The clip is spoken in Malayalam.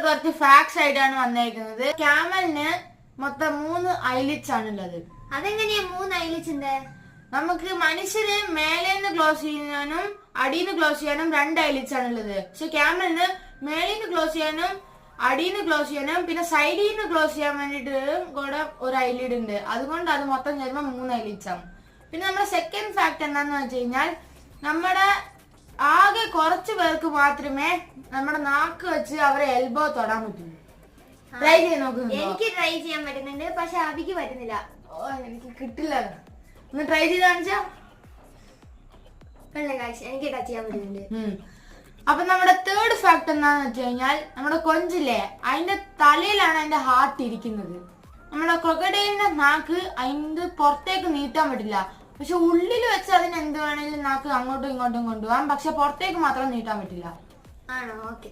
കുറച്ച് ഫാക്ട്സ് ആയിട്ടാണ് വന്നേക്കുന്നത്. ക്യാമലിന് മൊത്തം 3 ഐലിറ്റ്സ് ആണുള്ളത്. അതെങ്ങനെയാ 3 ഐലിറ്റ്സ് ഉണ്ട്? നമുക്ക് മനുഷ്യര് മേലേന്ന് ക്ലോസ് ചെയ്യാനും അടിയിന്ന് ക്ലോസ് ചെയ്യാനും 2 ഐലിറ്റ്സ് ആണുള്ളത്. പക്ഷെ ക്യാമലിന് മേലിന്ന് ക്ലോസ് ചെയ്യാനും അടിയിന്ന് ക്ലോസ് ചെയ്യാനും പിന്നെ സൈഡിൽ നിന്ന് ക്ലോസ് ചെയ്യാൻ വേണ്ടിട്ട് കൂടെ ഒരു ഐലിഡ് ഉണ്ട്. അതുകൊണ്ട് അത് മൊത്തം ചേരുമ്പോൾ 3 ഐലിറ്റ്സ് ആണ്. പിന്നെ നമ്മുടെ സെക്കൻഡ് ഫാക്ട് എന്താന്ന് വെച്ച് കഴിഞ്ഞാൽ നമ്മുടെ ആകെ കുറച്ച് പേർക്ക് മാത്രമേ നമ്മുടെ നാക്ക് വെച്ച് അവരെ എൽബോ തൊടാൻ പറ്റുള്ളൂ. ട്രൈ ചെയ്ത് നോക്കുന്നു. എനിക്ക് ട്രൈ ചെയ്യാൻ പറ്റുന്നുണ്ട്, പക്ഷെ അബിക്ക് പറ്റുന്നില്ല. എനിക്ക് കിട്ടില്ല. ഒന്ന് ട്രൈ ചെയ്ത് കാണിച്ചാ. എനിക്ക് ടച്ച് ചെയ്യാൻ പറ്റുന്നുണ്ട്. അപ്പൊ നമ്മുടെ തേർഡ് ഫാക്ട് എന്താന്ന് വെച്ച് കഴിഞ്ഞാൽ നമ്മുടെ കൊഞ്ചില്ലേ അതിന്റെ തലയിലാണ് അതിന്റെ ഹാർട്ട് ഇരിക്കുന്നത്. നമ്മുടെ ക്രൊക്കഡൈലിന്റെ നാക്ക് അതിന്റെ പുറത്തേക്ക് നീട്ടാൻ പറ്റില്ല. പക്ഷെ ഉള്ളിൽ വെച്ച് അതിന് എന്ത് വേണേലും നാക്ക് അങ്ങോട്ടും ഇങ്ങോട്ടും കൊണ്ടുപോകാം. പക്ഷെ പുറത്തേക്ക് മാത്രം നീട്ടാൻ പറ്റില്ല. ആണോ? ഓക്കെ.